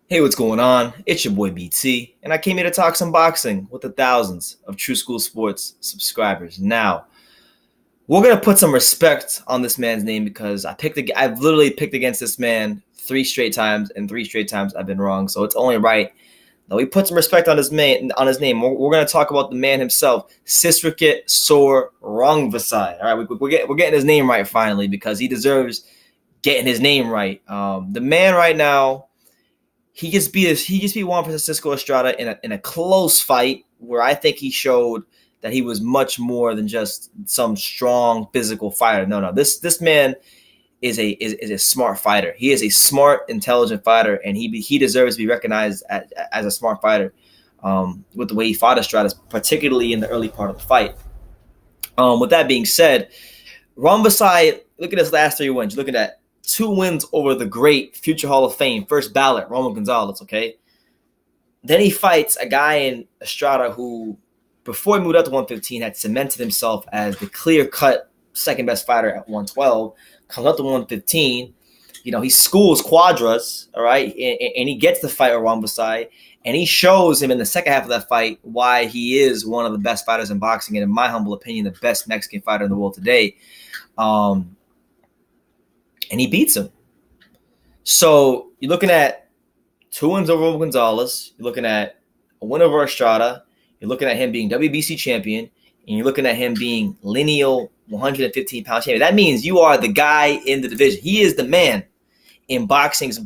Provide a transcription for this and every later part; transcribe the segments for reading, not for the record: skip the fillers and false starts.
Hey, what's going on? It's your boy BT, and I came here to talk some boxing with the thousands of True School Sports subscribers. Now, we're gonna put some respect on this man's name because I've literally picked against this man 3 straight times, and 3 straight times I've been wrong. So it's only right that we put some respect on his name. We're gonna talk about the man himself, Sisriket Sor Rungviasi. All right, we're getting his name right finally because he deserves getting his name right. The man right now. He just beat Juan Francisco Estrada in a close fight where I think he showed that he was much more than just some strong physical fighter. No. This man is a smart fighter. He is a smart, intelligent fighter, and he deserves to be recognized as a smart fighter with the way he fought Estrada, particularly in the early part of the fight. With that being said, Rambasai, look at his last 3 wins. Look at that. 2 wins over the great future Hall of Fame, first ballot, Roman Gonzalez, okay? Then he fights a guy in Estrada who, before he moved up to 115, had cemented himself as the clear-cut second-best fighter at 112, comes up to 115. He schools Quadras, all right, and he gets the fight with Rambasai, and he shows him in the second half of that fight why he is one of the best fighters in boxing, and in my humble opinion, the best Mexican fighter in the world today. And he beats him. So you're looking at 2 wins over Gonzalez. You're looking at a win over Estrada. You're looking at him being WBC champion. And you're looking at him being lineal 115-pound champion. That means you are the guy in the division. He is the man in boxing's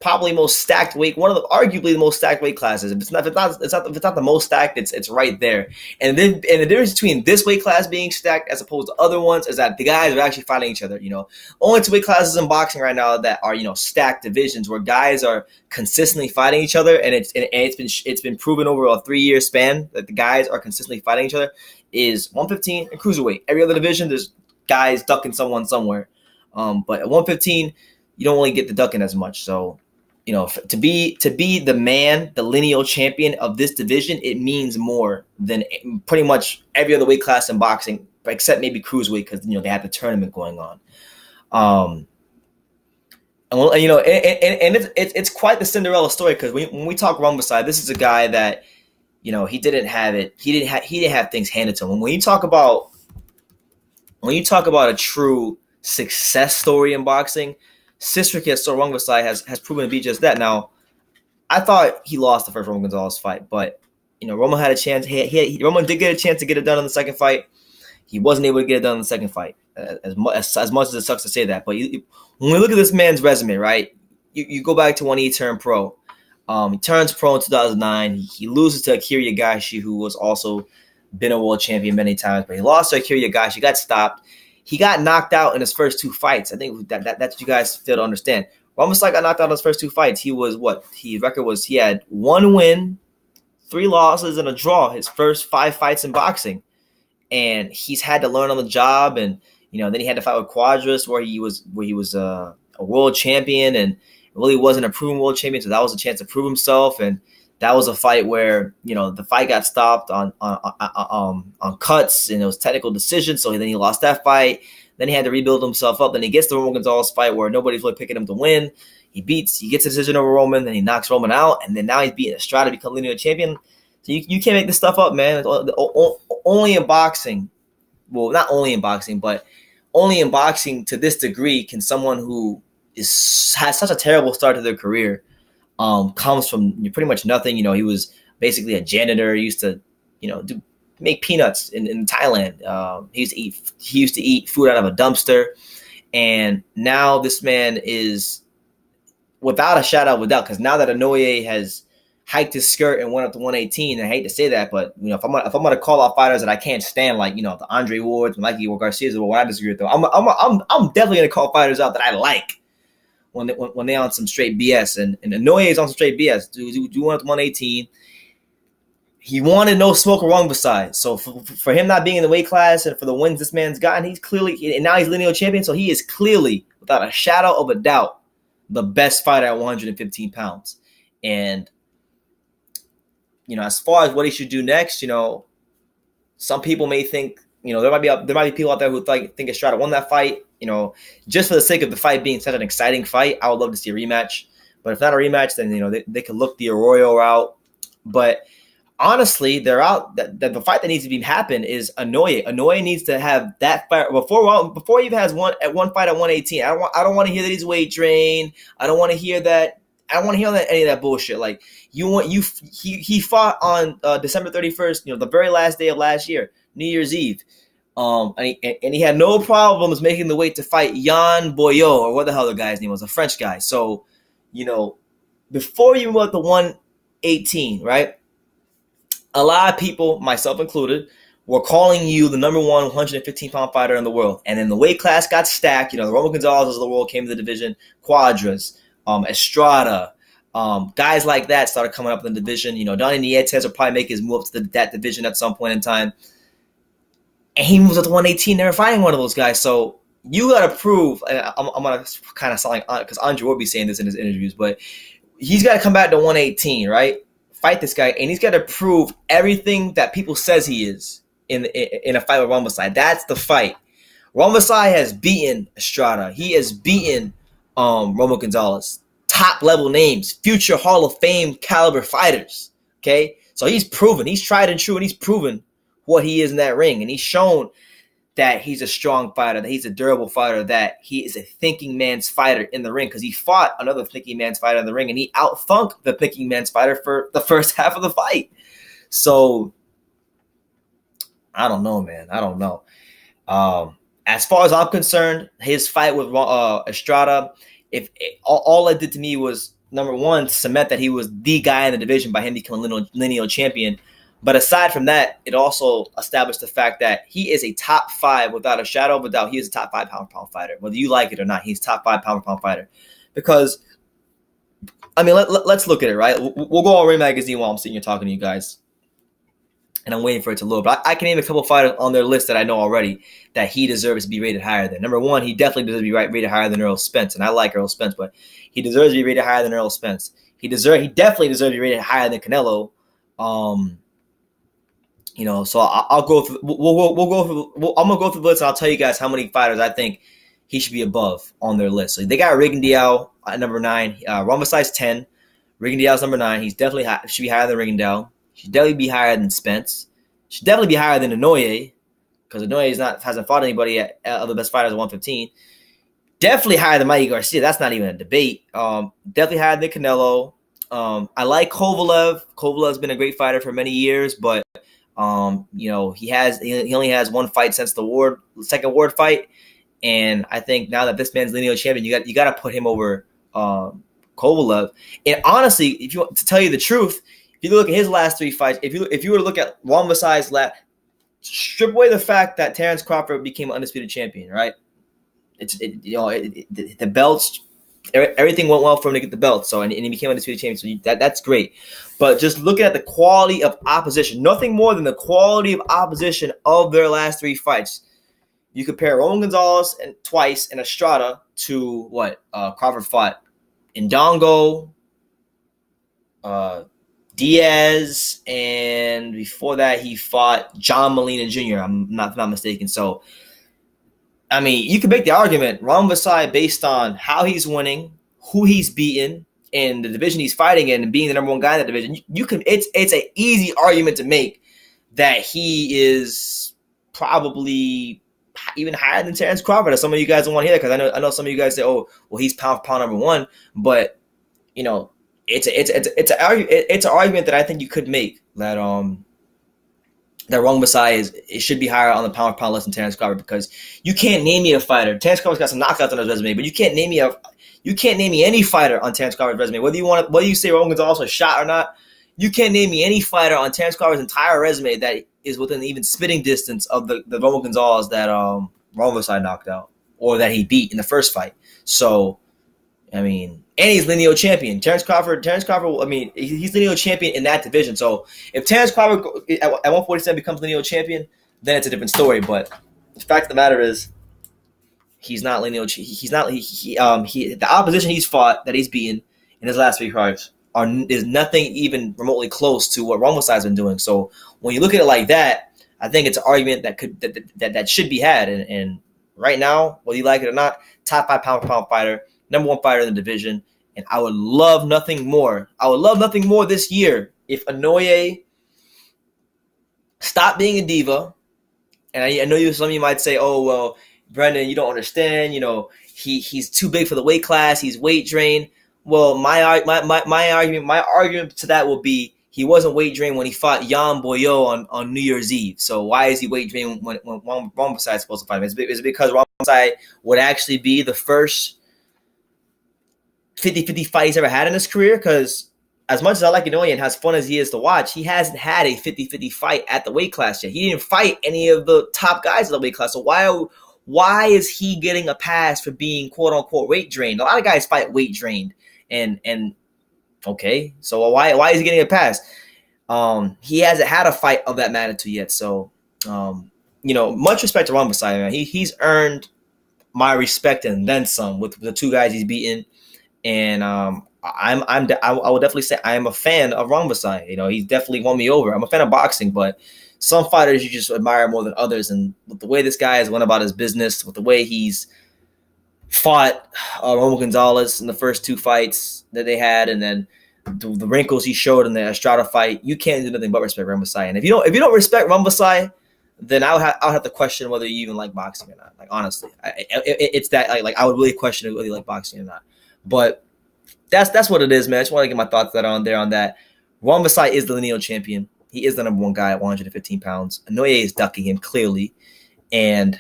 probably most stacked weight, arguably the most stacked weight classes. If it's not the most stacked, it's right there. And then the difference between this weight class being stacked as opposed to other ones is that the guys are actually fighting each other. Only 2 weight classes in boxing right now that are stacked divisions where guys are consistently fighting each other, and it's been proven over a 3-year span that the guys are consistently fighting each other is 115 and cruiserweight. Every other division, there's guys ducking someone somewhere, but at 115, you don't really get the ducking as much. So. To be the man, the lineal champion of this division, it means more than pretty much every other weight class in boxing, except maybe cruiserweight because they have the tournament going on. It's quite the Cinderella story because when we talk Rungviasi, this is a guy that he didn't have it. He didn't have things handed to him. When you talk about a true success story in boxing, Sisriket Sor Rungviasi has proven to be just that. Now, I thought he lost the first Roman Gonzalez fight, but Roman had a chance. Roman did get a chance to get it done in the second fight. He wasn't able to get it done in the second fight, as much as it sucks to say that. But when we look at this man's resume, right, you go back to when he turned pro. He turns pro in 2009. He loses to Akira Yagashi, who was also been a world champion many times, but he lost to Akira Yagashi. Got stopped. He got knocked out in his first 2 fights. I think that's what you guys fail to understand. Rambasai got knocked out in his first 2 fights. He had 1 win, 3 losses, and a draw his first 5 fights in boxing. And he's had to learn on the job. And then he had to fight with Quadras, where he was a world champion and really wasn't a proven world champion. So that was a chance to prove himself. And that was a fight where the fight got stopped on cuts, and it was technical decisions. So then he lost that fight. Then he had to rebuild himself up. Then he gets the Roman Gonzalez fight where nobody's really picking him to win. He gets a decision over Roman. Then he knocks Roman out, and then now he's beating Estrada to become lineal champion. So you can't make this stuff up, man. Only in boxing, well, not only in boxing, but only in boxing to this degree can someone who has such a terrible start to their career. Comes from pretty much nothing. He was basically a janitor. He used to, make peanuts in Thailand. He used to eat food out of a dumpster, and now this man is, without a shadow of a doubt, because now that Inoue has hiked his skirt and went up to 118, I hate to say that, but if I'm gonna call out fighters that I can't stand, like the Andre Wards, Mikey or Garcia's, or what I disagree with, though, I'm definitely gonna call fighters out that I like. When they're on some straight BS, and Inoue is on some straight BS. Do one at 118. He wanted no smoke or Rungviasi. So for him not being in the weight class and for the wins this man's gotten, and now he's lineal champion. So he is clearly, without a shadow of a doubt, the best fighter at 115 pounds. And as far as what he should do next, some people may think, there might be people out there who think Estrada won that fight. Just for the sake of the fight being such an exciting fight, I would love to see a rematch. But if not a rematch, then they could look the Arroyo route. But honestly, they're out. The fight that needs to happen is Inoue. Inoue needs to have that fight before he even has one fight at 118. I don't want to hear that he's weight drained. I don't want to hear that. I don't want to hear any of that bullshit. Like he fought on December 31st. The very last day of last year, New Year's Eve. And he had no problems making the weight to fight Jan Boyot, or what the hell the guy's name was, a French guy. So, before you went to 118, right? A lot of people, myself included, were calling you the number one 115-pound fighter in the world. And then the weight class got stacked. The Roman Gonzalez of the world came to the division, Quadras, Estrada, guys like that started coming up in the division. Donnie Nietes will probably make his move up to that division at some point in time. And he moves up to 118, never fighting one of those guys. So you got to prove, and I'm going to kind of sound like, because Andre will be saying this in his interviews, but he's got to come back to 118, right? Fight this guy, and he's got to prove everything that people says he is in a fight with Rungviasi. That's the fight. Rungviasi has beaten Estrada. He has beaten Roman Gonzalez. Top level names, future Hall of Fame caliber fighters. Okay, so he's proven, he's tried and true, and he's proven what he is in that ring, and he's shown that he's a strong fighter, that he's a durable fighter, that he is a thinking man's fighter in the ring, because he fought another thinking man's fighter in the ring, and he outthunk the thinking man's fighter for the first half of the fight. So, I don't know, man. I don't know. As far as I'm concerned, his fight with Estrada, all it did to me was, number one, cement that he was the guy in the division by him becoming lineal champion. But aside from that, it also established the fact that he is a top 5, without a shadow of a doubt. He is a top 5 pound-for-pound fighter. Whether you like it or not, he's top 5 pound-for-pound fighter. Because, I mean, let's look at it, right? We'll go on Ring Magazine while I'm sitting here talking to you guys. And I'm waiting for it to load. But I can name a couple fighters on their list that I know already that he deserves to be rated higher than. Number one, he definitely deserves to be rated higher than Errol Spence. And I like Errol Spence, but he deserves to be rated higher than Errol Spence. He definitely deserves to be rated higher than Canelo. So I'll go through. We'll go through. I'm gonna go through the list, and I'll tell you guys how many fighters I think he should be above on their list. So they got Rigondeaux at number 9. Rungviasi's 10. Rigondeaux's number 9. He's definitely should be higher than Rigondeaux. Should definitely be higher than Spence. Should definitely be higher than Inoue, because Inoue hasn't fought anybody at the best fighters at 115. Definitely higher than Mikey Garcia. That's not even a debate. Definitely higher than Canelo. I like Kovalev. Kovalev's been a great fighter for many years, but he only has one fight since the second Ward fight, and I think now that this man's lineal champion, you got to put him over Kovalev. And honestly, if you want to tell you the truth, if you look at his last 3 fights, if you were to look at Rungviasi's strip away the fact that Terrence Crawford became an undisputed champion, right? The belts, everything went well for him to get the belt. So and he became an undisputed champion. So that's great. But just looking at the quality of opposition, nothing more than the quality of opposition of their last 3 fights. You compare Roman Gonzalez twice and Estrada to what Crawford fought Indongo, Diaz, and before that he fought John Molina Jr. I'm not mistaken. So, I mean, you can make the argument Rungviasi based on how he's winning, who he's beaten, and the division he's fighting in, and being the number 1 guy in the division. You can. It's an easy argument to make that he is probably even higher than Terrence Crawford. As some of you guys don't want to hear that, because I know some of you guys say, "Oh, well, he's pound for pound number 1," but it's an argument that I think you could make that that Rungviasi should be higher on the pound for pound list than Terrence Crawford, because you can't name me a fighter. Terrence Crawford's got some knockouts on his resume, but you can't name me any fighter on Terrence Crawford's resume. Whether you say Roman Gonzalez was shot or not, you can't name me any fighter on Terrence Crawford's entire resume that is within even spitting distance of the Roman Gonzalez that Rungviasi knocked out or that he beat in the first fight. So, I mean, and he's lineal champion. Terrence Crawford, I mean, he's lineal champion in that division. So if Terrence Crawford at 147 becomes lineal champion, then it's a different story. But the fact of the matter is, he's not lineal. He's not. The opposition he's fought that he's beaten in his last 3 fights is nothing even remotely close to what Rungviasi has been doing. So when you look at it like that, I think it's an argument that should be had. And right now, whether you like it or not, top 5 pound for pound fighter, number 1 fighter in the division, And I would love nothing more. I would love nothing more this year if Inoue stopped being a diva. And I know some of you might say, "Oh well, Brendan, you don't understand. He's too big for the weight class. He's weight drained." Well, my argument to that will be he wasn't weight drained when he fought Jan Boyo on New Year's Eve. So why is he weight drained when Rungvisai is supposed to fight him? Is it because Rungvisai would actually be the first 50-50 fight he's ever had in his career? Because as much as I like Inoue and as fun as he is to watch, he hasn't had a 50-50 fight at the weight class yet. He didn't fight any of the top guys at the weight class. So why is he getting a pass for being quote unquote weight drained? A lot of guys fight weight drained. And okay, so why is he getting a pass? He hasn't had a fight of that magnitude yet. So much respect to Rungvisai, man. He's earned my respect and then some with the two guys he's beaten. And I would definitely say I am a fan of Rungvisai. He's definitely won me over. I'm a fan of boxing, but some fighters you just admire more than others. And with the way this guy has went about his business, with the way he's fought Roman Gonzalez in the first two fights that they had, and then the wrinkles he showed in the Estrada fight, you can't do nothing but respect Rungvisai. And if you don't respect Rungvisai, then I'll have to question whether you even like boxing or not. Like honestly, it's that like I would really question whether you like boxing or not. But that's what it is, man. I just want to get my thoughts on that. Rungvisai is the lineal champion. He is the number one guy at 115 pounds. Inoue is ducking him clearly, and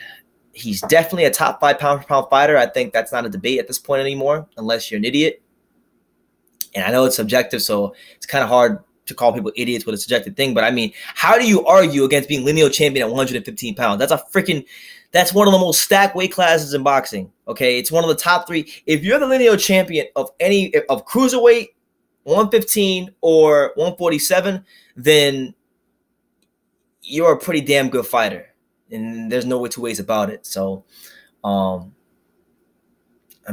he's definitely a top 5 pound-for-pound fighter. I think that's not a debate at this point anymore, unless you're an idiot. And I know it's subjective, so it's kind of hard to call people idiots with a subjective thing. But I mean, how do you argue against being lineal champion at 115 pounds? That's one of the most stacked weight classes in boxing. Okay, it's one of the top 3. If you're the lineal champion of cruiserweight, 115 or 147, then you're a pretty damn good fighter. And there's no two ways about it. So, I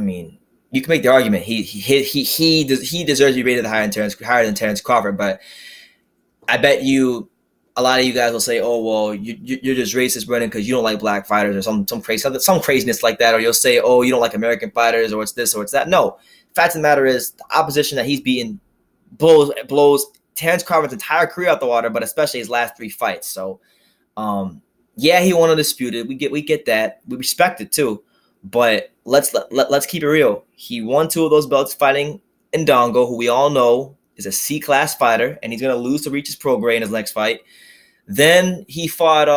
mean, you can make the argument he deserves to be rated higher than Terrence Crawford. But I bet you a lot of you guys will say, "Oh well, you're just racist, Brendan, because you don't like black fighters or some craziness like that." Or you'll say, "Oh, you don't like American fighters, or it's this or it's that." No, fact of the matter is the opposition that he's beaten blows Terrence Crawford's entire career out the water, but especially his last 3 fights. So, yeah, he won undisputed. We get that. We respect it too. But let's keep it real. He won 2 of those belts fighting Ndongo, who we all know is a C-class fighter, and he's gonna lose to Regis Prograis in his next fight. Then he fought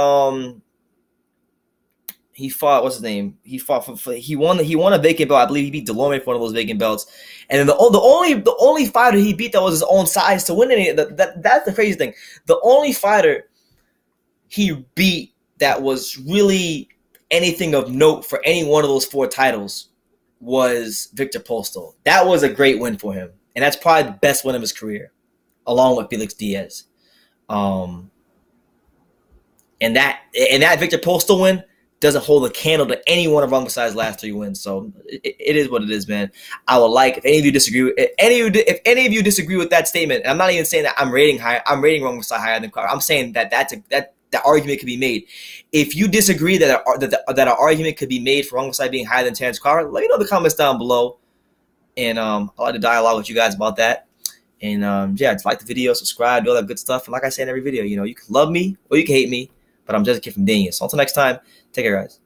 what's his name? He won a vacant belt. I believe he beat Delorme for one of those vacant belts. And then the only fighter he beat that was his own size to win any that's the crazy thing. The only fighter he beat that was really anything of note for any one of those 4 titles was Victor Postol. That was a great win for him. And that's probably the best win of his career, along with Felix Diaz. And that Victor Postol win doesn't hold a candle to any one of Rungvisai's last 3 wins. So it is what it is, man. I would like if any of you disagree. If any of you disagree with that statement, and I'm not even saying that I'm rating Rungvisai higher than Crawford. I'm saying that that argument could be made. If you disagree that an argument could be made for Rungvisai being higher than Terrence Crawford, let me know in the comments down below. And I'd like to dialogue with you guys about that. And just like the video, subscribe, do all that good stuff. And like I say in every video, you can love me or you can hate me, but I'm just a kid from Daniel. So until next time, take care, guys.